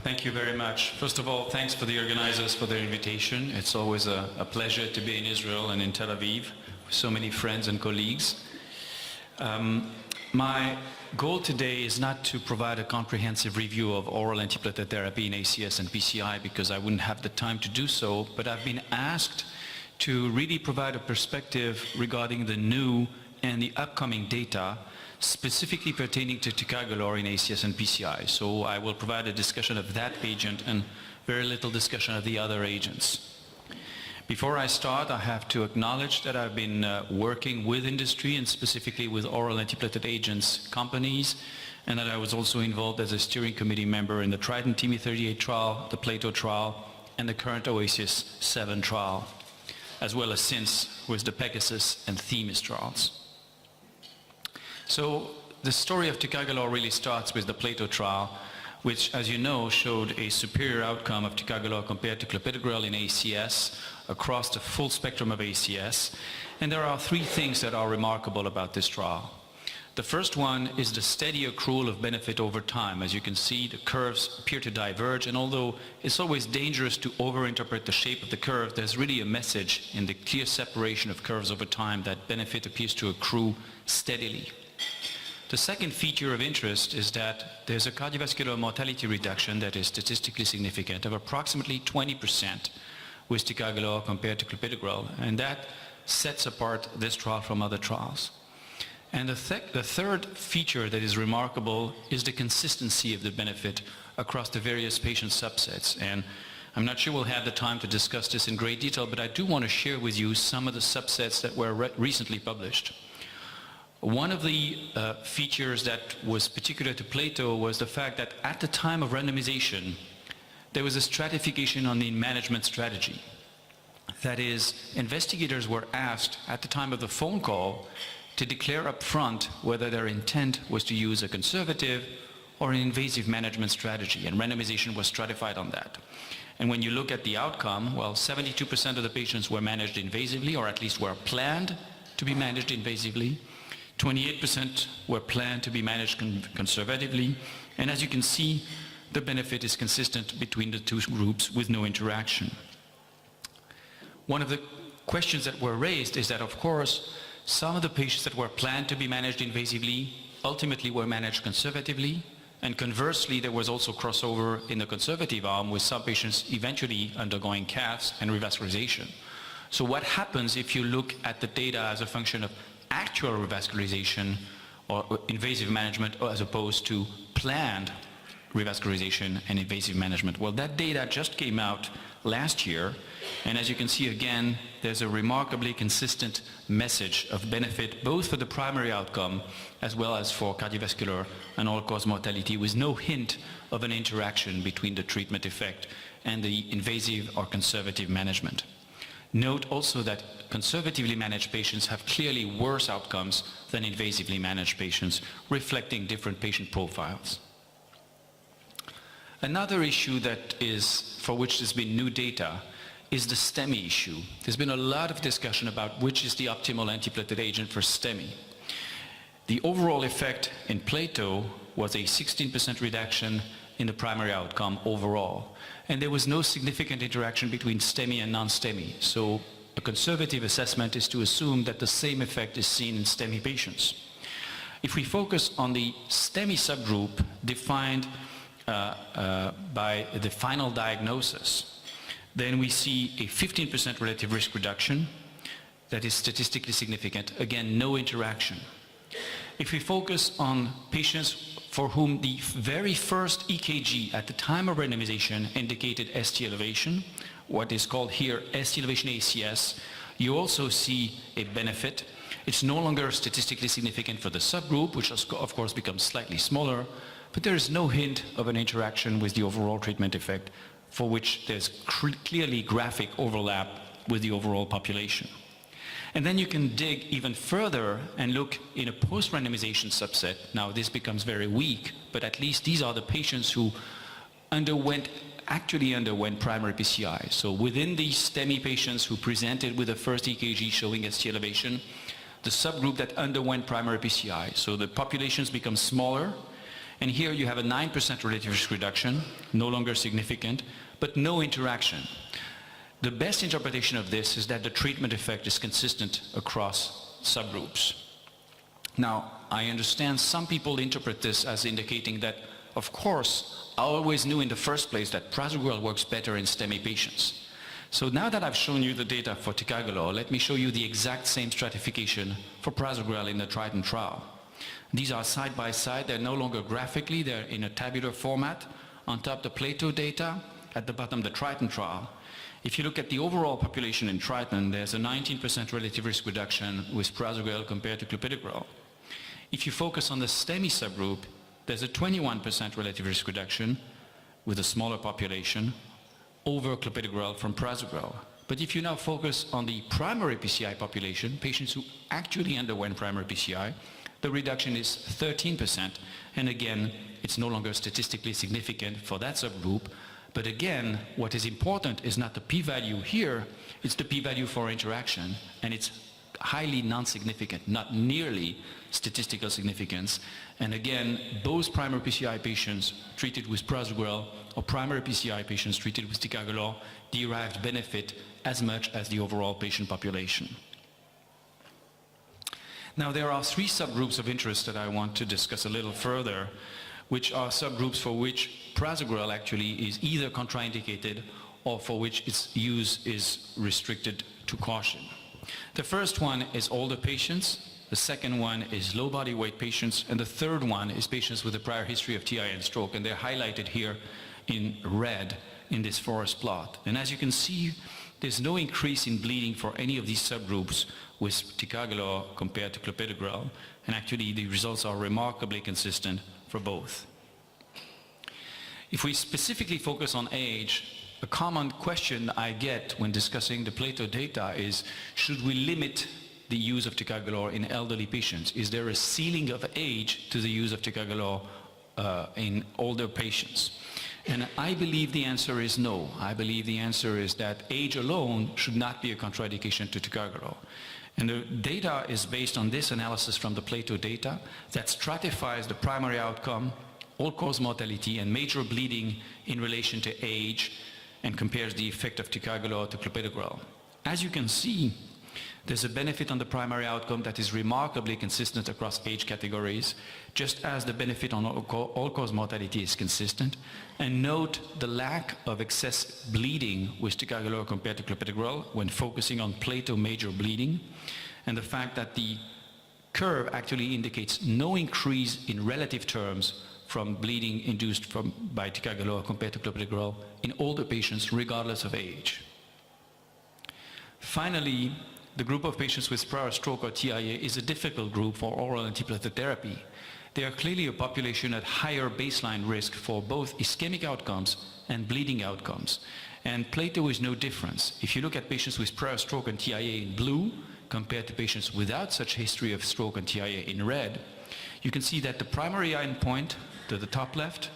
Thank you very much. First of all, thanks for the organizers for their invitation. It's always a pleasure to be in Israel and in Tel Aviv with so many friends and colleagues. My goal today is not to provide a comprehensive review of oral antiplatelet therapy in ACS and PCI because I wouldn't have the time to do so, but I've been asked to really provide a perspective regarding the new and the upcoming data specifically pertaining to Ticagrelor in ACS and PCI. So I will provide a discussion of that agent and very little discussion of the other agents. Before I start, I have to acknowledge that I've been working with industry and specifically with oral antiplatelet agents companies, and that I was also involved as a steering committee member in the Trident TIMI-38 trial, the Plato trial, and the current Oasis 7 trial, as well as since with the Pegasus and Themis trials. So the story of Ticagrelor really starts with the Plato trial, which, as you know, showed a superior outcome of Ticagrelor compared to clopidogrel in ACS across the full spectrum of ACS. And there are three things that are remarkable about this trial. The first one is the steady accrual of benefit over time. As you can see, the curves appear to diverge, and although it's always dangerous to overinterpret the shape of the curve, there's really a message in the clear separation of curves over time that benefit appears to accrue steadily. The second feature of interest is that there's a cardiovascular mortality reduction that is statistically significant of approximately 20% with Ticagrelor compared to clopidogrel, and that sets apart this trial from other trials. And the third feature that is remarkable is the consistency of the benefit across the various patient subsets. And I'm not sure we'll have the time to discuss this in great detail, but I do want to share with you some of the subsets that were recently published. One of the features that was particular to Plato was the fact that at the time of randomization, there was a stratification on the management strategy. That is, investigators were asked at the time of the phone call to declare up front whether their intent was to use a conservative or an invasive management strategy, and randomization was stratified on that. And when you look at the outcome, well, 72% of the patients were managed invasively, or at least were planned to be managed invasively. 28% were planned to be managed conservatively, and as you can see, the benefit is consistent between the two groups with no interaction. One of the questions that were raised is that, of course, some of the patients that were planned to be managed invasively ultimately were managed conservatively, and conversely, there was also crossover in the conservative arm with some patients eventually undergoing CAFs and revascularization. So what happens if you look at the data as a function of actual revascularization or invasive management as opposed to planned revascularization and invasive management? Well, that data just came out last year, and as you can see again, there's a remarkably consistent message of benefit both for the primary outcome as well as for cardiovascular and all-cause mortality, with no hint of an interaction between the treatment effect and the invasive or conservative management. Note also that conservatively managed patients have clearly worse outcomes than invasively managed patients, reflecting different patient profiles. Another issue for which there's been new data is the STEMI issue. There's been a lot of discussion about which is the optimal antiplatelet agent for STEMI. The overall effect in Plato was a 16% reduction in the primary outcome overall. And there was no significant interaction between STEMI and non-STEMI. So a conservative assessment is to assume that the same effect is seen in STEMI patients. If we focus on the STEMI subgroup defined by the final diagnosis, then we see a 15% relative risk reduction that is statistically significant. Again, no interaction. If we focus on patients for whom the very first EKG at the time of randomization indicated ST elevation, what is called here ST elevation ACS, you also see a benefit. It's no longer statistically significant for the subgroup, which of course becomes slightly smaller, but there is no hint of an interaction with the overall treatment effect, for which there's clearly graphic overlap with the overall population. And then you can dig even further and look in a post-randomization subset. Now this becomes very weak, but at least these are the patients who actually underwent primary PCI. So within these STEMI patients who presented with the first EKG showing ST elevation, the subgroup that underwent primary PCI. So the populations become smaller, And here you have a 9% relative risk reduction, no longer significant, but no interaction. The best interpretation of this is that the treatment effect is consistent across subgroups. Now, I understand some people interpret this as indicating that, of course, I always knew in the first place that prasugrel works better in STEMI patients. So now that I've shown you the data for Ticagrelor, let me show you the exact same stratification for prasugrel in the Triton trial. These are side by side. They're no longer graphically. They're in a tabular format. On top, the Plato data. At the bottom, the Triton trial. If you look at the overall population in Triton, there's a 19% relative risk reduction with prasugrel compared to clopidogrel. If you focus on the STEMI subgroup, there's a 21% relative risk reduction with a smaller population over clopidogrel from prasugrel. But if you now focus on the primary PCI population, patients who actually underwent primary PCI, the reduction is 13%. And again, it's no longer statistically significant for that subgroup. But again, what is important is not the p-value here, it's the p-value for interaction, and it's highly non-significant, not nearly statistical significance. And again, both primary PCI patients treated with prasugrel or primary PCI patients treated with Ticagrelor derived benefit as much as the overall patient population. Now, there are three subgroups of interest that I want to discuss a little further, which are subgroups for which prasugrel actually is either contraindicated or for which its use is restricted to caution. The first one is older patients, the second one is low body weight patients, and the third one is patients with a prior history of TIA and stroke, and they're highlighted here in red in this forest plot. And as you can see, there's no increase in bleeding for any of these subgroups with Ticagrelor compared to clopidogrel, and actually the results are remarkably consistent for both. If we specifically focus on age, a common question I get when discussing the Plato data is, should we limit the use of Ticagrelor in elderly patients? Is there a ceiling of age to the use of Ticagrelor in older patients? And I believe the answer is no. I believe the answer is that age alone should not be a contraindication to Ticagrelor. And the data is based on this analysis from the Plato data that stratifies the primary outcome, all-cause mortality, and major bleeding in relation to age, and compares the effect of Ticagrelor to clopidogrel. As you can see, there's a benefit on the primary outcome that is remarkably consistent across age categories, just as the benefit on all-cause mortality is consistent. And note the lack of excess bleeding with Ticagrelor compared to clopidogrel when focusing on Plato major bleeding, and the fact that the curve actually indicates no increase in relative terms from bleeding induced by Ticagrelor compared to clopidogrel in older patients regardless of age. Finally, the group of patients with prior stroke or TIA is a difficult group for oral antiplatelet therapy. They are clearly a population at higher baseline risk for both ischemic outcomes and bleeding outcomes. And Plato is no difference. If you look at patients with prior stroke and TIA in blue compared to patients without such history of stroke and TIA in red, you can see that the primary endpoint to the top left,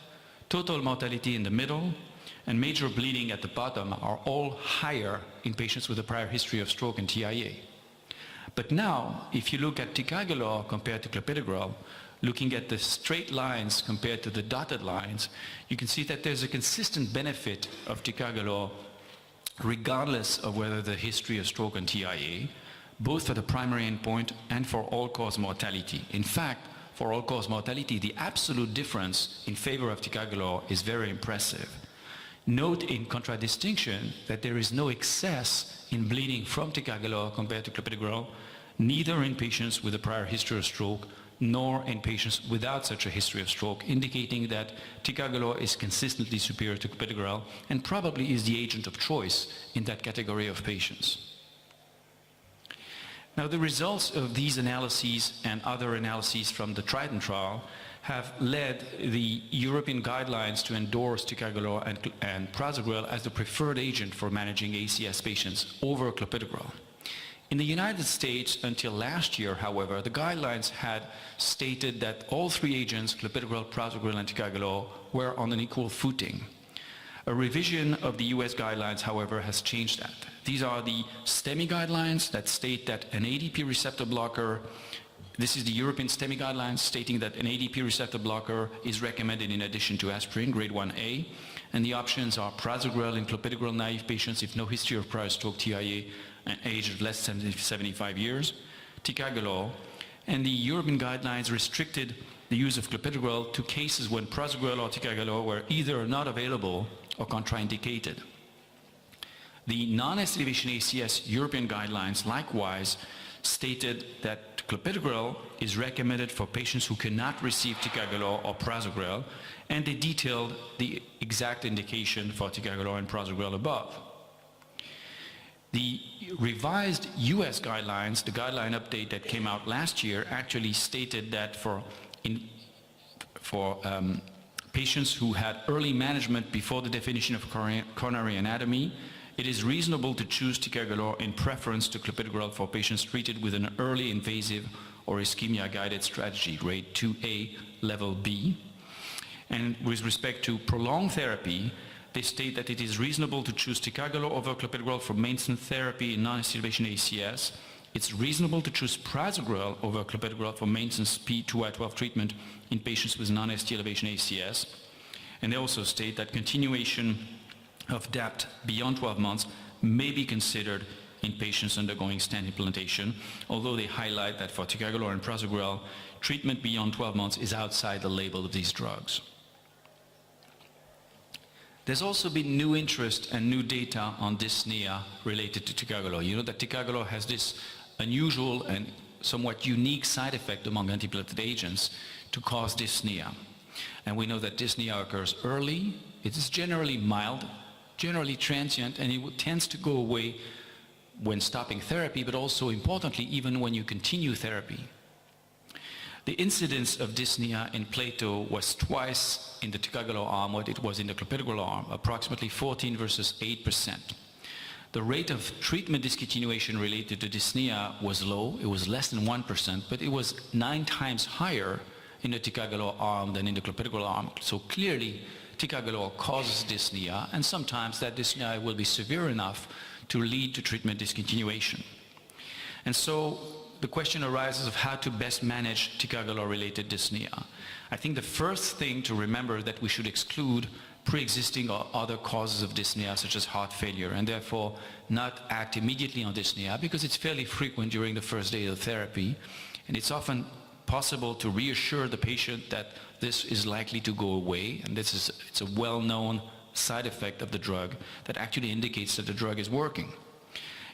total mortality in the middle, and major bleeding at the bottom are all higher in patients with a prior history of stroke and TIA. But now, if you look at Ticagrelor compared to clopidogrel, looking at the straight lines compared to the dotted lines, you can see that there's a consistent benefit of Ticagrelor regardless of whether the history of stroke and TIA, both for the primary endpoint and for all-cause mortality. In fact, for all-cause mortality, the absolute difference in favor of Ticagrelor is very impressive. Note in contradistinction that there is no excess in bleeding from Ticagrelor compared to clopidogrel, neither in patients with a prior history of stroke nor in patients without such a history of stroke, indicating that Ticagrelor is consistently superior to clopidogrel and probably is the agent of choice in that category of patients. Now, the results of these analyses and other analyses from the Triton trial have led the European guidelines to endorse Ticagrelor and prasugrel as the preferred agent for managing ACS patients over clopidogrel. In the United States, until last year, however, the guidelines had stated that all three agents, clopidogrel, prasugrel, and Ticagrelor, were on an equal footing. A revision of the US guidelines, however, has changed that. These are the STEMI guidelines that state that an ADP receptor blocker This is the European STEMI guidelines stating that an ADP receptor blocker is recommended in addition to aspirin, grade 1A, and the options are prasugrel in clopidogrel naive patients if no history of prior stroke TIA and age of less than 75 years, Ticagrelor, and the European guidelines restricted the use of clopidogrel to cases when prasugrel or Ticagrelor were either not available or contraindicated. The non-acid elevation ACS European guidelines likewise stated that clopidogrel is recommended for patients who cannot receive Ticagrelor or prasugrel, and they detailed the exact indication for Ticagrelor and prasugrel above. The revised US guidelines, the guideline update that came out last year, actually stated that for patients who had early management before the definition of coronary anatomy, it is reasonable to choose Ticagrelor in preference to clopidogrel for patients treated with an early invasive or ischemia-guided strategy, grade 2A, level B. And with respect to prolonged therapy, they state that it is reasonable to choose Ticagrelor over clopidogrel for maintenance therapy in non-acid elevation ACS. It's reasonable to choose prasugrel over clopidogrel for maintenance P2Y12 treatment in patients with non-ST elevation ACS. And they also state that continuation of DAPT beyond 12 months may be considered in patients undergoing stent implantation, although they highlight that for Ticagrelor and prasugrel, treatment beyond 12 months is outside the label of these drugs. There's also been new interest and new data on dyspnea related to Ticagrelor. You know that Ticagrelor has this unusual and somewhat unique side effect among antiplatelet agents to cause dyspnea. And we know that dyspnea occurs early, it is generally mild, generally transient, and it tends to go away when stopping therapy, but also importantly, even when you continue therapy. The incidence of dyspnea in Plato was twice in the Ticagrelor arm what it was in the clopidogrel arm, approximately 14 versus 8%. The rate of treatment discontinuation related to dyspnea was low, it was less than 1%, but it was 9 times higher in the Ticagrelor arm than in the clopidogrel arm. So clearly, Ticagrelor causes dyspnea, and sometimes that dyspnea will be severe enough to lead to treatment discontinuation. And so the question arises of how to best manage Ticagrelor-related dyspnea. I think the first thing to remember that we should exclude pre-existing or other causes of dyspnea, such as heart failure, and therefore not act immediately on dyspnea, because it's fairly frequent during the first day of therapy, and it's often possible to reassure the patient that this is likely to go away, and it's a well-known side effect of the drug that actually indicates that the drug is working.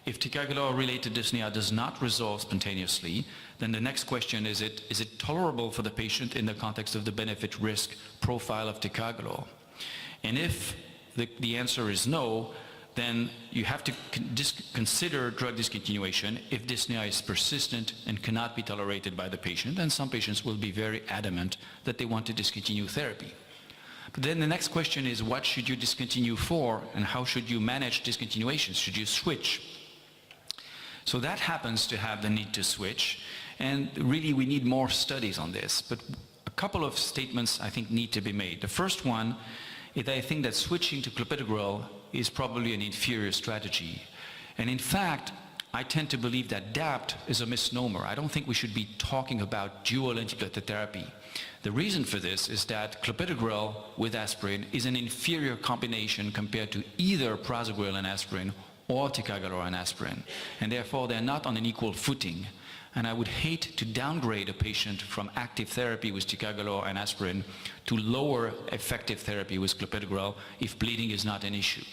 If Ticagrelor-related dyspnea does not resolve spontaneously, then the next question is it tolerable for the patient in the context of the benefit-risk profile of Ticagrelor? And if the answer is no, then you have to consider drug discontinuation if dyspnea is persistent and cannot be tolerated by the patient, and some patients will be very adamant that they want to discontinue therapy. But then the next question is, what should you discontinue for, and how should you manage discontinuations? Should you switch? So that happens to have the need to switch, and really we need more studies on this, but a couple of statements I think need to be made. The first one is that I think that switching to clopidogrel is probably an inferior strategy. And in fact, I tend to believe that DAPT is a misnomer. I don't think we should be talking about dual antiplatelet therapy. The reason for this is that clopidogrel with aspirin is an inferior combination compared to either prasugrel and aspirin or Ticagrelor and aspirin, and therefore they're not on an equal footing. And I would hate to downgrade a patient from active therapy with Ticagrelor and aspirin to lower effective therapy with clopidogrel if bleeding is not an issue.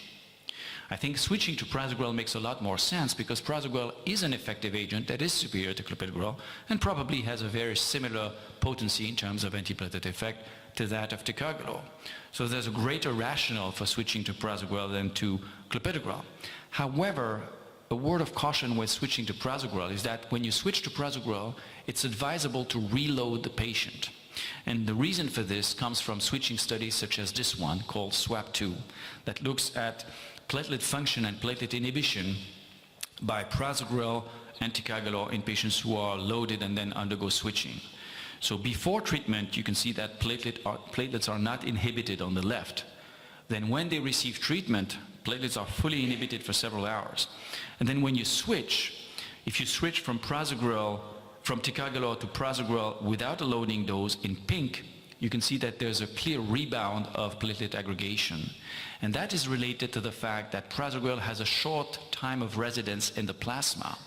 I think switching to prasugrel makes a lot more sense because prasugrel is an effective agent that is superior to clopidogrel and probably has a very similar potency in terms of antiplatelet effect to that of Ticagrelor. So there's a greater rationale for switching to prasugrel than to clopidogrel. However, a word of caution with switching to prasugrel is that when you switch to prasugrel, it's advisable to reload the patient. And the reason for this comes from switching studies such as this one called SWAP2 that looks at platelet function and platelet inhibition by prasugrel and Ticagrelor in patients who are loaded and then undergo switching. So before treatment, you can see that platelets are not inhibited on the left. Then when they receive treatment, platelets are fully inhibited for several hours. And then when you switch, if you switch from prasugrel from ticagrelor to prasugrel without a loading dose in pink, you can see that there's a clear rebound of platelet aggregation. And that is related to the fact that prasugrel has a short time of residence in the plasma.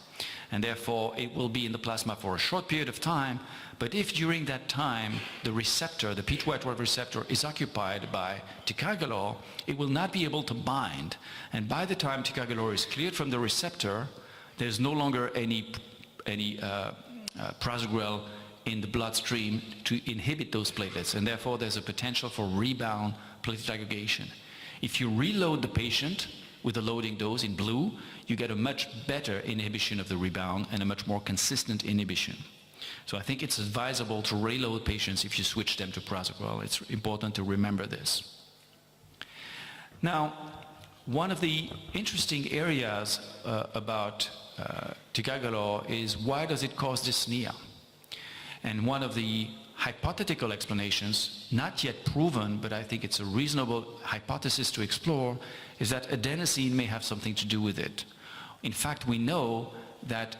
And therefore, it will be in the plasma for a short period of time. But if during that time, the receptor, the P2Y12 receptor, is occupied by ticagrelor, it will not be able to bind. And by the time ticagrelor is cleared from the receptor, there's no longer any prasugrel in the bloodstream to inhibit those platelets, and therefore there's a potential for rebound platelet aggregation. If you reload the patient with a loading dose in blue, you get a much better inhibition of the rebound and a much more consistent inhibition. So I think it's advisable to reload patients if you switch them to prasugrel. It's important to remember this. Now, one of the interesting areas about ticagrelor is why does it cause dyspnea? And one of the hypothetical explanations, not yet proven, but I think it's a reasonable hypothesis to explore, is that adenosine may have something to do with it. In fact, we know that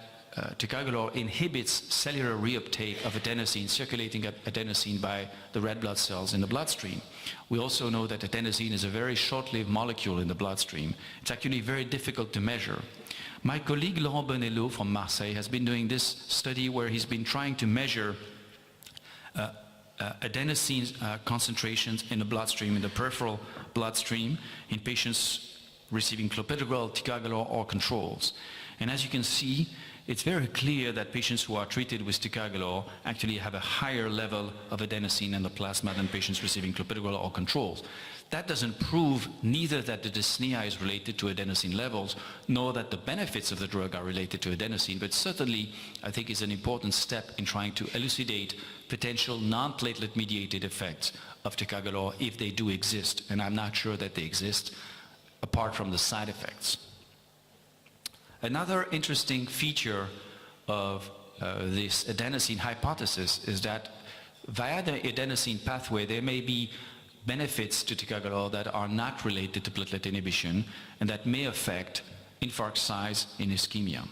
ticagrelor inhibits cellular reuptake of adenosine, circulating adenosine by the red blood cells in the bloodstream. We also know that adenosine is a very short-lived molecule in the bloodstream. It's actually very difficult to measure. My colleague Laurent Bonello from Marseille has been doing this study where he's been trying to measure adenosine concentrations in the bloodstream, in the peripheral bloodstream, in patients receiving clopidogrel, ticagrelor, or controls. And as you can see, it's very clear that patients who are treated with ticagrelor actually have a higher level of adenosine in the plasma than patients receiving clopidogrel or controls. That doesn't prove neither that the dyspnea is related to adenosine levels, nor that the benefits of the drug are related to adenosine, but certainly I think is an important step in trying to elucidate potential non-platelet mediated effects of ticagrelor if they do exist, and I'm not sure that they exist apart from the side effects. Another interesting feature of this adenosine hypothesis is that via the adenosine pathway there may be benefits to ticagrelor that are not related to platelet inhibition and that may affect infarct size in ischemia.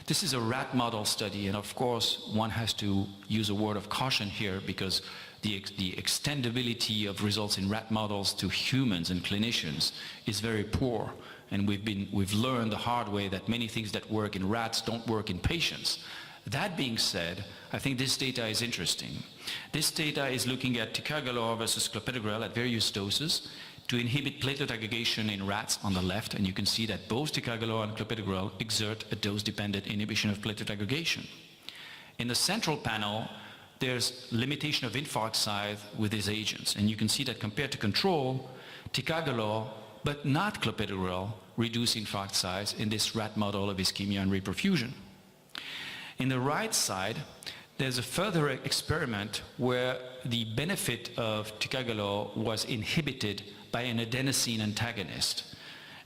This is a rat model study, and of course one has to use a word of caution here because the extendability of results in rat models to humans and clinicians is very poor, and we've learned the hard way that many things that work in rats don't work in patients. That being said, I think this data is interesting. This data is looking at ticagrelor versus clopidogrel at various doses to inhibit platelet aggregation in rats on the left, and you can see that both ticagrelor and clopidogrel exert a dose-dependent inhibition of platelet aggregation. In the central panel, there's limitation of infarct size with these agents, and you can see that compared to control, ticagrelor, but not clopidogrel, reduce infarct size in this rat model of ischemia and reperfusion. In the right side, there's a further experiment where the benefit of ticagrelor was inhibited by an adenosine antagonist.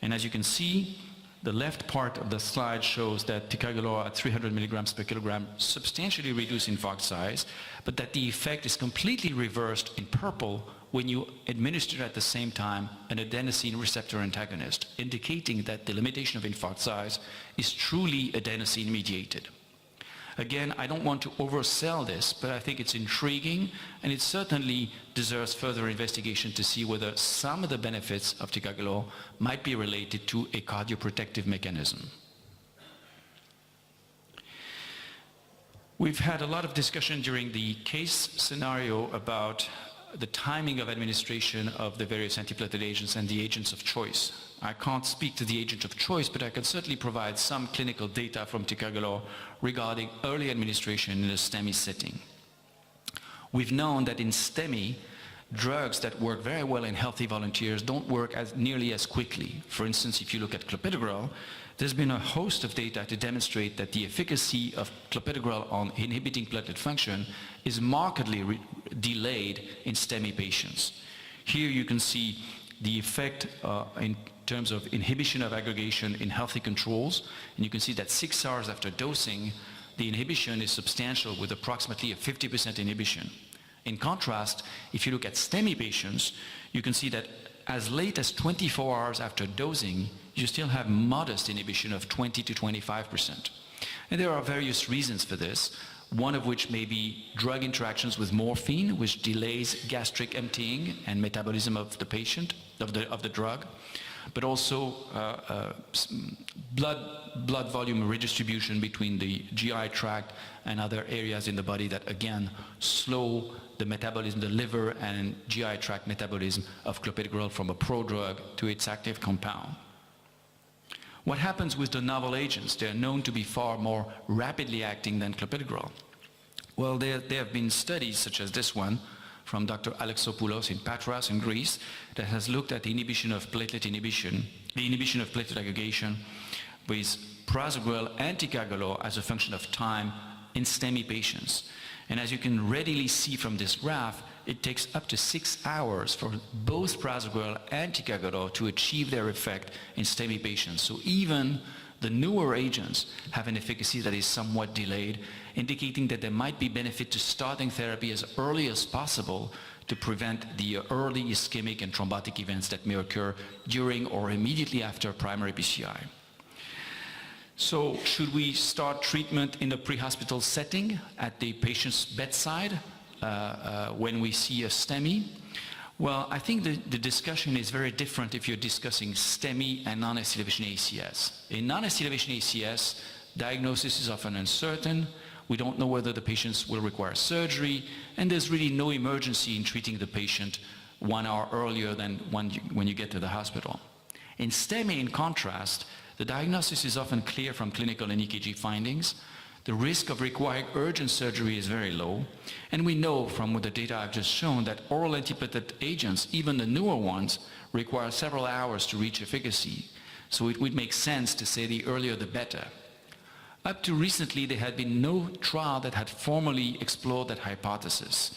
And as you can see, the left part of the slide shows that ticagrelor at 300 milligrams per kilogram substantially reduced infarct size, but that the effect is completely reversed in purple when you administer at the same time an adenosine receptor antagonist, indicating that the limitation of infarct size is truly adenosine mediated. Again, I don't want to oversell this, but I think it's intriguing, and it certainly deserves further investigation to see whether some of the benefits of ticagrelor might be related to a cardioprotective mechanism. We've had a lot of discussion during the case scenario about the timing of administration of the various antiplatelet agents and the agents of choice. I can't speak to the agent of choice, but I can certainly provide some clinical data from ticagrelor regarding early administration in a STEMI setting. We've known that in STEMI, drugs that work very well in healthy volunteers don't work nearly as quickly. For instance, if you look at clopidogrel, there's been a host of data to demonstrate that the efficacy of clopidogrel on inhibiting platelet function is markedly delayed in STEMI patients. Here you can see the effect in terms of inhibition of aggregation in healthy controls, and you can see that 6 hours after dosing, the inhibition is substantial with approximately a 50% inhibition. In contrast, if you look at STEMI patients, you can see that as late as 24 hours after dosing, you still have modest inhibition of 20 to 25%. And there are various reasons for this. one of which may be drug interactions with morphine, which delays gastric emptying and metabolism of the patient, of the drug, but also blood volume redistribution between the GI tract and other areas in the body that again slow the metabolism, the liver and GI tract metabolism of clopidogrel from a prodrug to its active compound. What happens with the novel agents? They're known to be far more rapidly acting than clopidogrel. Well, there have been studies such as this one from Dr. Alexopoulos in Patras in Greece that has looked at the inhibition of platelet inhibition, the inhibition of platelet aggregation with prasugrel and ticagrelor as a function of time in STEMI patients. And as you can readily see from this graph, it takes up to 6 hours for both prasugrel and ticagrelor to achieve their effect in STEMI patients. So even the newer agents have an efficacy that is somewhat delayed, indicating that there might be benefit to starting therapy as early as possible to prevent the early ischemic and thrombotic events that may occur during or immediately after primary PCI. So should we start treatment in the pre-hospital setting at the patient's bedside when we see a STEMI? Well, I think the discussion is very different if you're discussing STEMI and non-ST elevation ACS. In non-ST elevation ACS, diagnosis is often uncertain. We don't know whether the patients will require surgery, and there's really no emergency in treating the patient 1 hour earlier than when you get to the hospital. In STEMI, in contrast, the diagnosis is often clear from clinical and EKG findings. The risk of requiring urgent surgery is very low, and we know from the data I've just shown that oral antiplatelet agents, even the newer ones, require several hours to reach efficacy. So it would make sense to say the earlier the better. Up to recently, there had been no trial that had formally explored that hypothesis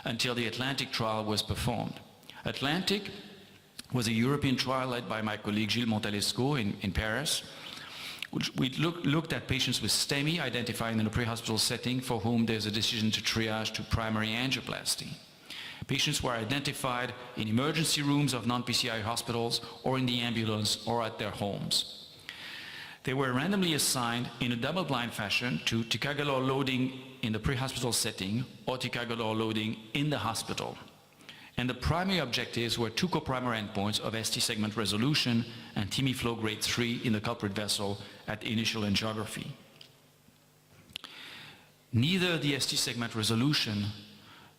until the Atlantic trial was performed. Atlantic was a European trial led by my colleague Gilles Montalesco in Paris. We looked at patients with STEMI identified in a pre-hospital setting for whom there's a decision to triage to primary angioplasty. Patients were identified in emergency rooms of non-PCI hospitals or in the ambulance or at their homes. They were randomly assigned in a double-blind fashion to ticagrelor loading in the pre-hospital setting or ticagrelor loading in the hospital. And the primary objectives were 2 co-primary endpoints of ST segment resolution and TIMI flow grade 3 in the culprit vessel at initial angiography. Neither the ST segment resolution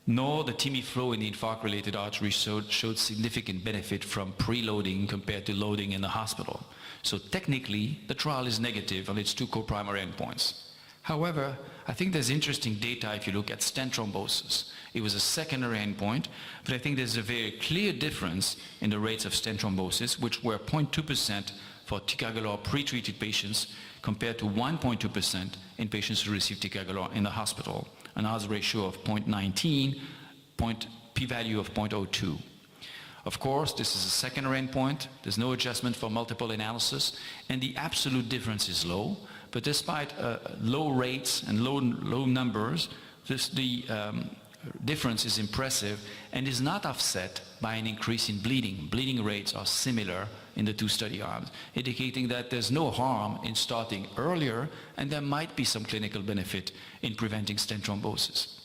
nor the TIMI flow in the infarct-related artery showed significant benefit from preloading compared to loading in the hospital. So technically, the trial is negative on its 2 co-primary endpoints. However, I think there's interesting data if you look at stent thrombosis. It was a secondary endpoint, but I think there's a very clear difference in the rates of stent thrombosis, which were 0.2% for ticagrelor pre-treated patients compared to 1.2% in patients who received ticagrelor in the hospital, an odds ratio of 0.19, p-value of 0.02. Of course, this is a secondary endpoint. There's no adjustment for multiple analysis, and the absolute difference is low. But despite low rates and low numbers, the difference is impressive and is not offset by an increase in bleeding. Bleeding rates are similar in the 2 study arms, indicating that there's no harm in starting earlier, and there might be some clinical benefit in preventing stent thrombosis.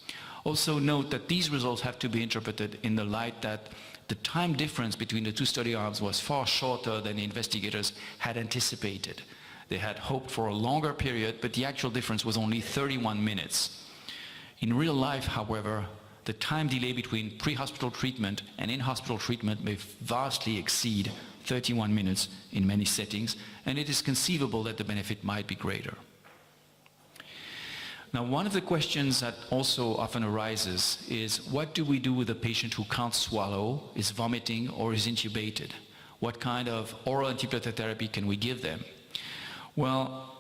Also note that these results have to be interpreted in the light that the time difference between the 2 study arms was far shorter than the investigators had anticipated. They had hoped for a longer period, but the actual difference was only 31 minutes. In real life, however, the time delay between pre-hospital treatment and in-hospital treatment may vastly exceed 31 minutes in many settings, and it is conceivable that the benefit might be greater. Now, one of the questions that also often arises is, what do we do with a patient who can't swallow, is vomiting, or is intubated? What kind of oral antiplatelet therapy can we give them? Well,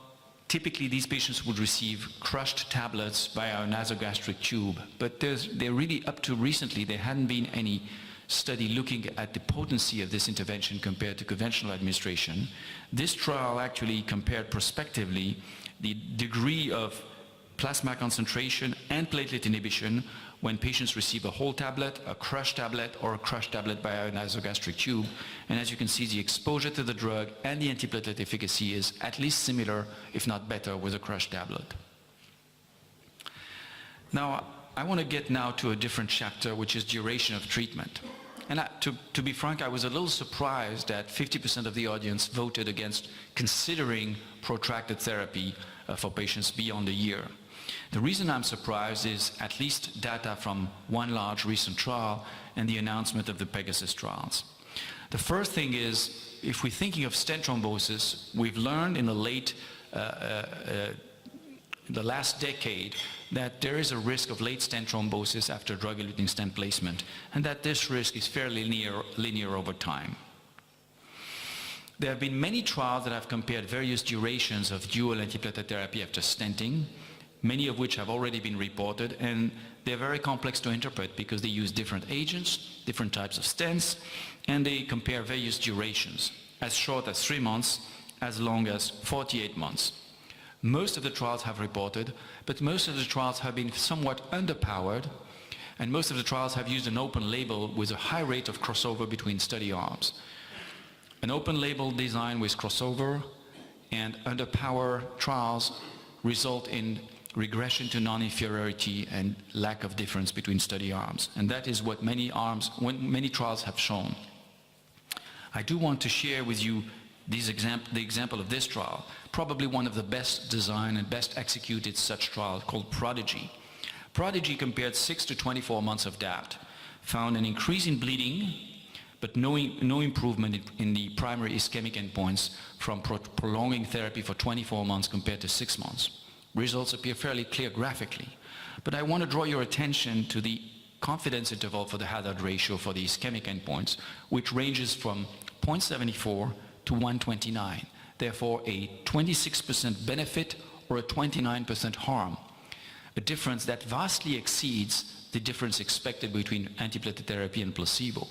typically these patients would receive crushed tablets via a nasogastric tube, but they're really, up to recently, there hadn't been any study looking at the potency of this intervention compared to conventional administration. This trial actually compared prospectively the degree of plasma concentration and platelet inhibition when patients receive a whole tablet, a crushed tablet, or a crushed tablet by a nasogastric tube. And as you can see, the exposure to the drug and the antiplatelet efficacy is at least similar, if not better, with a crushed tablet. Now, I want to get now to a different chapter, which is duration of treatment. And to be frank, I was a little surprised that 50% of the audience voted against considering protracted therapy for patients beyond a year. The reason I'm surprised is at least data from one large recent trial and the announcement of the Pegasus trials. The first thing is, if we're thinking of stent thrombosis, we've learned in the last decade that there is a risk of late stent thrombosis after drug-eluting stent placement, and that this risk is fairly linear over time. There have been many trials that have compared various durations of dual antiplatelet therapy after stenting, many of which have already been reported, and they're very complex to interpret because they use different agents, different types of stents, and they compare various durations, as short as 3 months, as long as 48 months. Most of the trials have reported, but most of the trials have been somewhat underpowered, and most of the trials have used an open label with a high rate of crossover between study arms. An open label design with crossover and underpowered trials result in regression to non-inferiority and lack of difference between study arms. And that is what many trials have shown. I do want to share with you the example of this trial, probably one of the best designed and best executed such trials, called Prodigy. Prodigy compared 6 to 24 months of DAPT, found an increase in bleeding, but no improvement in the primary ischemic endpoints from prolonging therapy for 24 months compared to 6 months. Results appear fairly clear graphically, but I want to draw your attention to the confidence interval for the hazard ratio for the ischemic endpoints, which ranges from 0.74 to 129, therefore a 26% benefit or a 29% harm, a difference that vastly exceeds the difference expected between antiplatelet therapy and placebo.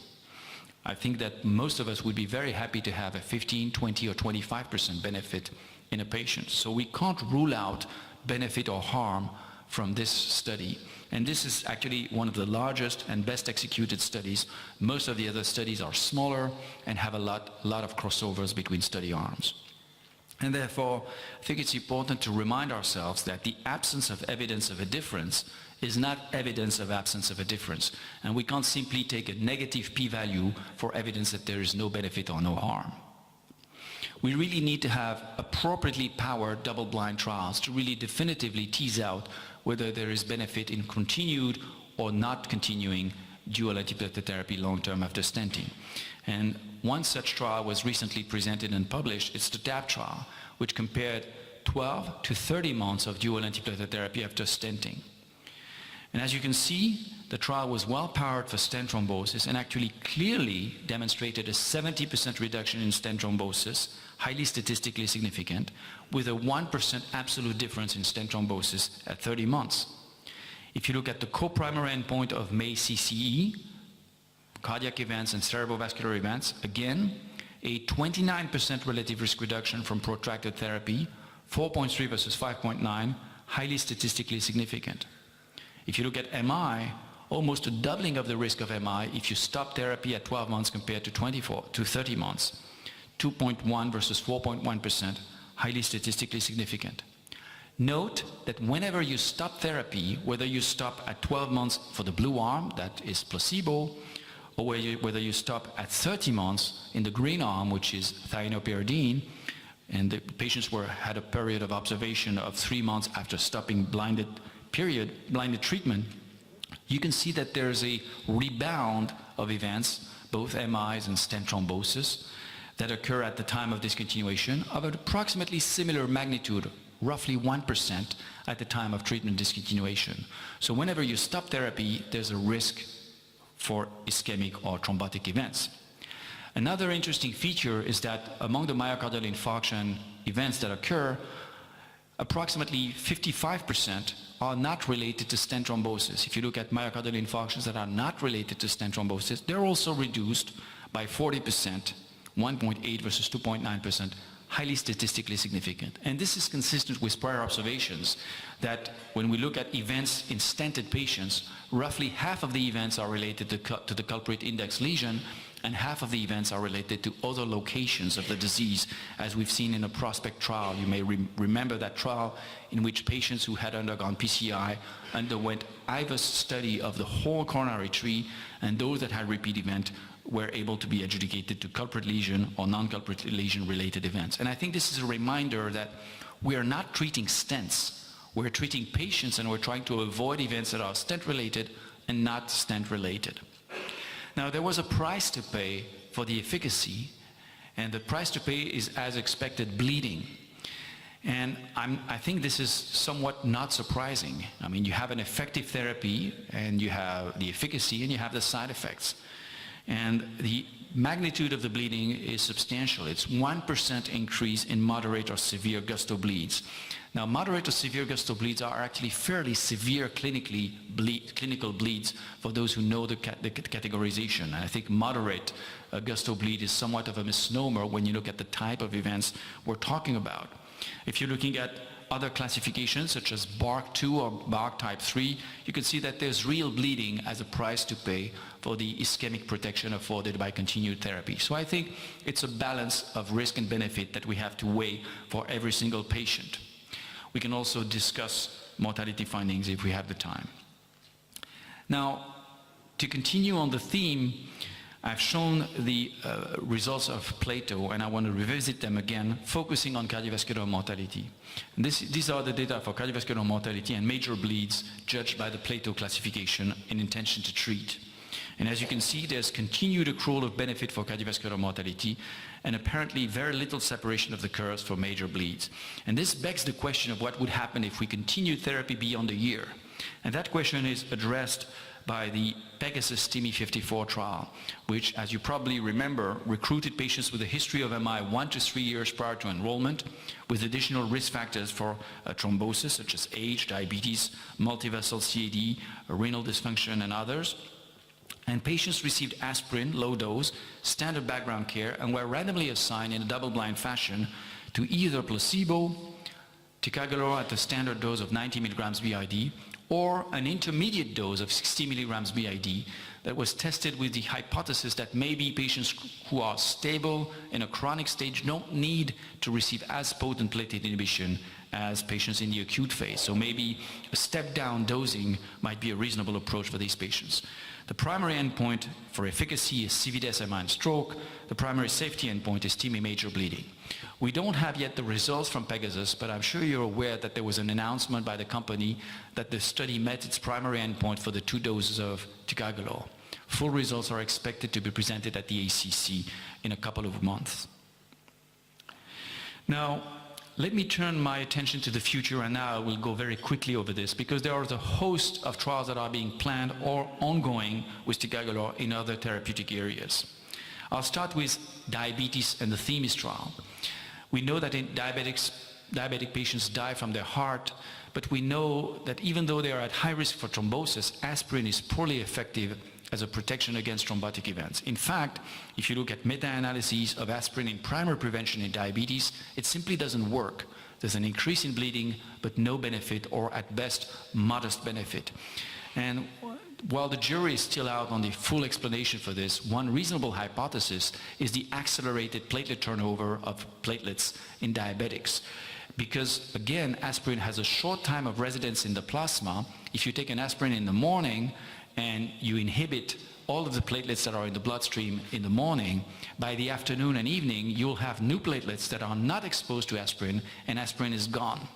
I think that most of us would be very happy to have a 15, 20 or 25% benefit in a patient. So we can't rule out benefit or harm from this study. And this is actually one of the largest and best executed studies. Most of the other studies are smaller and have a lot of crossovers between study arms. And therefore, I think it's important to remind ourselves that the absence of evidence of a difference is not evidence of absence of a difference. And we can't simply take a negative p-value for evidence that there is no benefit or no harm. We really need to have appropriately powered double-blind trials to really definitively tease out whether there is benefit in continued or not continuing dual antiplatelet therapy long-term after stenting. And one such trial was recently presented and published. It's the DAPT trial, which compared 12 to 30 months of dual antiplatelet therapy after stenting. And as you can see, the trial was well powered for stent thrombosis and actually clearly demonstrated a 70% reduction in stent thrombosis, highly statistically significant, with a 1% absolute difference in stent thrombosis at 30 months. If you look at the co-primary endpoint of MACE-CCE, cardiac events and cerebrovascular events, again, a 29% relative risk reduction from protracted therapy, 4.3 versus 5.9, highly statistically significant. If you look at MI, almost a doubling of the risk of MI if you stop therapy at 12 months compared to 30 months. 2.1 versus 4.1%, highly statistically significant. Note that whenever you stop therapy, whether you stop at 12 months for the blue arm, that is placebo, or whether you stop at 30 months in the green arm, which is thienopyridine, and the patients had a period of observation of 3 months after stopping blinded treatment, you can see that there's a rebound of events, both MIs and stent thrombosis, that occur at the time of discontinuation of an approximately similar magnitude, roughly 1% at the time of treatment discontinuation. So whenever you stop therapy, there's a risk for ischemic or thrombotic events. Another interesting feature is that among the myocardial infarction events that occur, approximately 55% are not related to stent thrombosis. If you look at myocardial infarctions that are not related to stent thrombosis, they're also reduced by 40%, 1.8 versus 2.9%, highly statistically significant. And this is consistent with prior observations that when we look at events in stented patients, roughly half of the events are related to the culprit index lesion, and half of the events are related to other locations of the disease, as we've seen in a prospect trial. You may remember that trial in which patients who had undergone PCI underwent IVUS study of the whole coronary tree, and those that had repeat event were able to be adjudicated to culprit lesion or non-culprit lesion related events. And I think this is a reminder that we are not treating stents. We're treating patients, and we're trying to avoid events that are stent related and not stent related. Now, there was a price to pay for the efficacy, and the price to pay is, as expected, bleeding. And I think this is somewhat not surprising. I mean, you have an effective therapy, and you have the efficacy, and you have the side effects. And the magnitude of the bleeding is substantial. It's 1% increase in moderate or severe gusto bleeds. Now, moderate or severe gusto bleeds are actually fairly severe clinical bleeds for those who know the categorization. And I think moderate gusto bleed is somewhat of a misnomer when you look at the type of events we're talking about. If you're looking at other classifications such as BARC2 or BARC type 3, you can see that there's real bleeding as a price to pay for the ischemic protection afforded by continued therapy. So I think it's a balance of risk and benefit that we have to weigh for every single patient. We can also discuss mortality findings if we have the time. Now, to continue on the theme, I've shown the results of Plato, and I want to revisit them again, focusing on cardiovascular mortality. And these are the data for cardiovascular mortality and major bleeds judged by the Plato classification in intention to treat. And as you can see, there's continued accrual of benefit for cardiovascular mortality, and apparently very little separation of the curves for major bleeds. And this begs the question of what would happen if we continued therapy beyond a year. And that question is addressed by the Pegasus TIMI-54 trial, which, as you probably remember, recruited patients with a history of MI 1 to 3 years prior to enrollment, with additional risk factors for thrombosis, such as age, diabetes, multivessel CAD, renal dysfunction, and others. And patients received aspirin, low dose, standard background care, and were randomly assigned in a double-blind fashion to either placebo, Ticagrelor at the standard dose of 90 milligrams BID, or an intermediate dose of 60 milligrams BID that was tested with the hypothesis that maybe patients who are stable in a chronic stage don't need to receive as potent platelet inhibition as patients in the acute phase. So maybe a step-down dosing might be a reasonable approach for these patients. The primary endpoint for efficacy is CV death and stroke. The primary safety endpoint is TIMI major bleeding. We don't have yet the results from Pegasus, but I'm sure you're aware that there was an announcement by the company that the study met its primary endpoint for the 2 doses of Ticagrelor. Full results are expected to be presented at the ACC in a couple of months. Now, let me turn my attention to the future, and now I will go very quickly over this, because there are a host of trials that are being planned or ongoing with Ticagrelor in other therapeutic areas. I'll start with diabetes and the THEMIS trial. We know that diabetic patients die from their heart, but we know that even though they are at high risk for thrombosis, aspirin is poorly effective as a protection against thrombotic events. In fact, if you look at meta-analyses of aspirin in primary prevention in diabetes, it simply doesn't work. There's an increase in bleeding, but no benefit, or at best, modest benefit. And while the jury is still out on the full explanation for this, one reasonable hypothesis is the accelerated platelet turnover of platelets in diabetics. Because, again, aspirin has a short time of residence in the plasma. If you take an aspirin in the morning and you inhibit all of the platelets that are in the bloodstream in the morning, by the afternoon and evening, you'll have new platelets that are not exposed to aspirin, and aspirin is gone.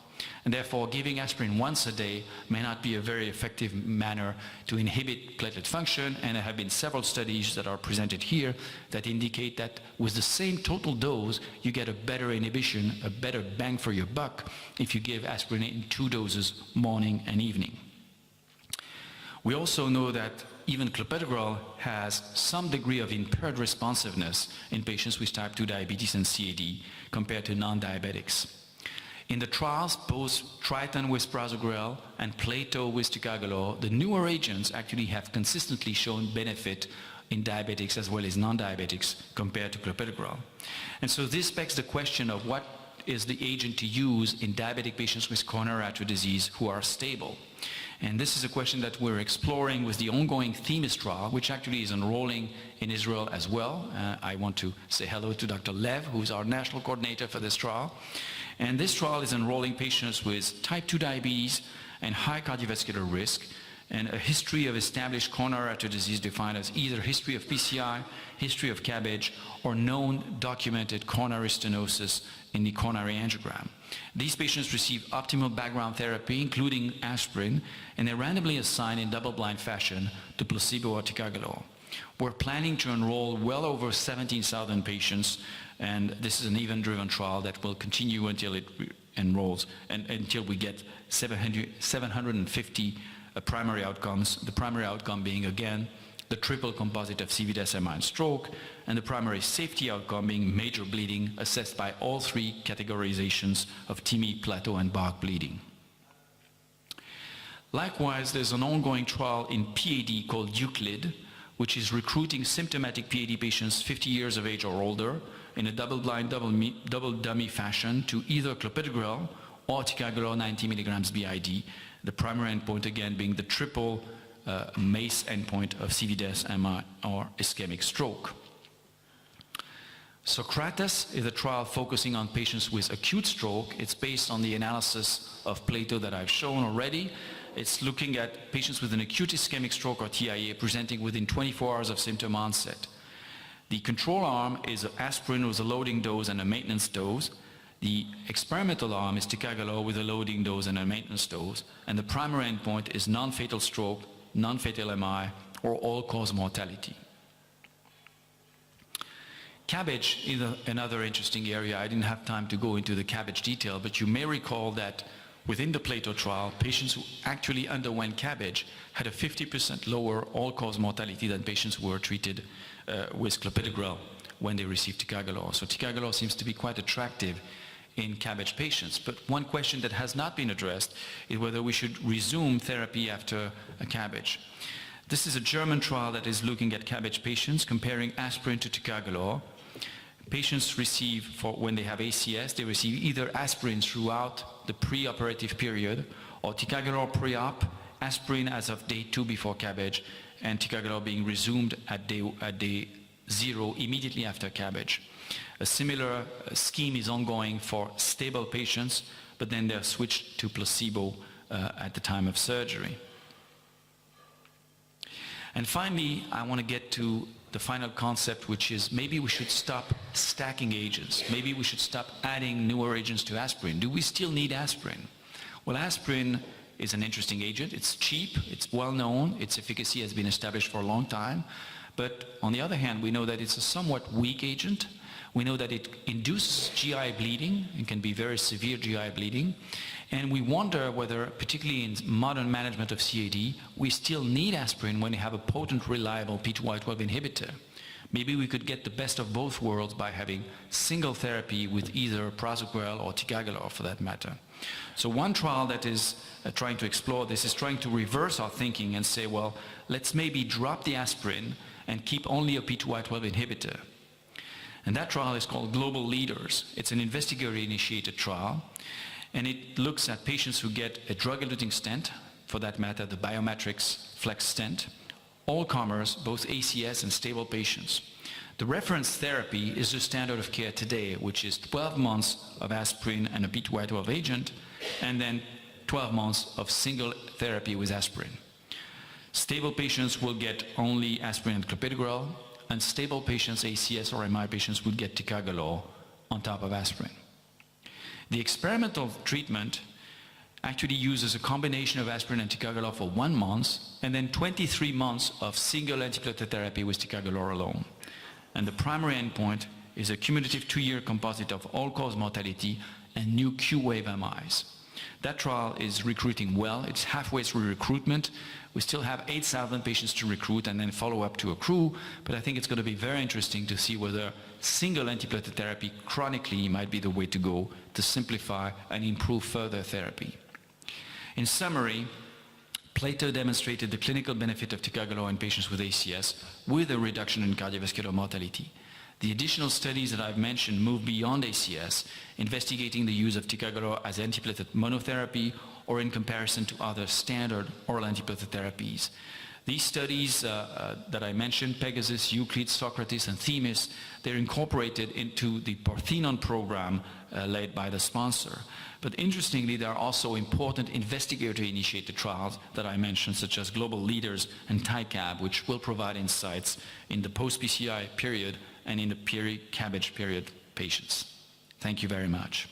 And therefore, giving aspirin once a day may not be a very effective manner to inhibit platelet function, and there have been several studies that are presented here that indicate that with the same total dose, you get a better inhibition, a better bang for your buck if you give aspirin in 2 doses, morning and evening. We also know that even clopidogrel has some degree of impaired responsiveness in patients with type 2 diabetes and CAD compared to non-diabetics. In the trials, both Triton with prasugrel and Plato with Ticagrelor, the newer agents actually have consistently shown benefit in diabetics as well as non-diabetics compared to clopidogrel. And so this begs the question of what is the agent to use in diabetic patients with coronary artery disease who are stable. And this is a question that we're exploring with the ongoing THEMIS trial, which actually is enrolling in Israel as well. I want to say hello to Dr. Lev, who's our national coordinator for this trial. And this trial is enrolling patients with type 2 diabetes and high cardiovascular risk, and a history of established coronary artery disease defined as either history of PCI, history of CABG, or known documented coronary stenosis in the coronary angiogram. These patients receive optimal background therapy, including aspirin, and they're randomly assigned in double-blind fashion to placebo or ticagrelor. We're planning to enroll well over 17,000 patients, and this is an event-driven trial that will continue until it enrolls and until we get 750 primary outcomes, the primary outcome being, again, the triple composite of CVDs, MI, and stroke, and the primary safety outcome being major bleeding, assessed by all three categorizations of TIMI, plateau, and BARC bleeding. Likewise, there's an ongoing trial in PAD called Euclid, which is recruiting symptomatic PAD patients 50 years of age or older in a double-blind, double dummy fashion to either clopidogrel or ticagrelor 90 milligrams BID, the primary endpoint again being the triple MACE endpoint of CVDs, MI, or ischemic stroke. Socrates is a trial focusing on patients with acute stroke. It's based on the analysis of Plato that I've shown already. It's looking at patients with an acute ischemic stroke or TIA presenting within 24 hours of symptom onset. The control arm is aspirin with a loading dose and a maintenance dose. The experimental arm is ticagrelor with a loading dose and a maintenance dose, and the primary endpoint is non-fatal stroke, non-fatal MI, or all-cause mortality. CABG is another interesting area. I didn't have time to go into the CABG detail, but you may recall that within the Plato trial, patients who actually underwent CABG had a 50% lower all-cause mortality than patients who were treated with clopidogrel when they received ticagrelor. So ticagrelor seems to be quite attractive in CABG patients. But one question that has not been addressed is whether we should resume therapy after a CABG. This is a German trial that is looking at CABG patients, comparing aspirin to ticagrelor. Patients receive, when they have ACS, they receive either aspirin throughout the pre-operative period, or ticagrelor pre-op, aspirin as of day 2 before CABG, and ticagrelor being resumed at day 0 immediately after CABG. A similar scheme is ongoing for stable patients, but then they're switched to placebo at the time of surgery. And finally, I want to get to the final concept, which is maybe we should stop stacking agents. Maybe we should stop adding newer agents to aspirin. Do we still need aspirin? Well, aspirin is an interesting agent. It's cheap, it's well known, its efficacy has been established for a long time. But on the other hand, we know that it's a somewhat weak agent. We know that it induces GI bleeding. It can be very severe GI bleeding. And we wonder whether, particularly in modern management of CAD, we still need aspirin when we have a potent, reliable P2Y12 inhibitor. Maybe we could get the best of both worlds by having single therapy with either prasugrel or ticagrelor, for that matter. So one trial that is trying to explore this is trying to reverse our thinking and say, well, let's maybe drop the aspirin and keep only a P2Y12 inhibitor. And that trial is called Global Leaders. It's an investigator-initiated trial, and it looks at patients who get a drug-eluting stent, for that matter, the Biomatrix Flex stent, all comers, both ACS and stable patients. The reference therapy is the standard of care today, which is 12 months of aspirin and a P2Y12 agent, and then 12 months of single therapy with aspirin. Stable patients will get only aspirin and clopidogrel, and stable patients, ACS or MI patients, would get ticagrelor on top of aspirin. The experimental treatment actually uses a combination of aspirin and ticagrelor for 1 month, and then 23 months of single antiplatelet therapy with ticagrelor alone. And the primary endpoint is a cumulative 2-year composite of all-cause mortality and new Q-wave MIs. That trial is recruiting well. It's halfway through recruitment. We still have 8,000 patients to recruit and then follow up to accrue, but I think it's going to be very interesting to see whether single antiplatelet therapy chronically might be the way to go to simplify and improve further therapy. In summary, Plato demonstrated the clinical benefit of ticagrelor in patients with ACS with a reduction in cardiovascular mortality. The additional studies that I've mentioned move beyond ACS, investigating the use of ticagrelor as antiplatelet monotherapy or in comparison to other standard oral antiplatelet therapies. These studies that I mentioned, Pegasus, Euclid, Socrates, and Themis, they're incorporated into the Parthenon program led by the sponsor. But interestingly, there are also important investigator-initiated trials that I mentioned, such as Global Leaders and TICAB, which will provide insights in the post-PCI period and in the peri-CABG period patients. Thank you very much.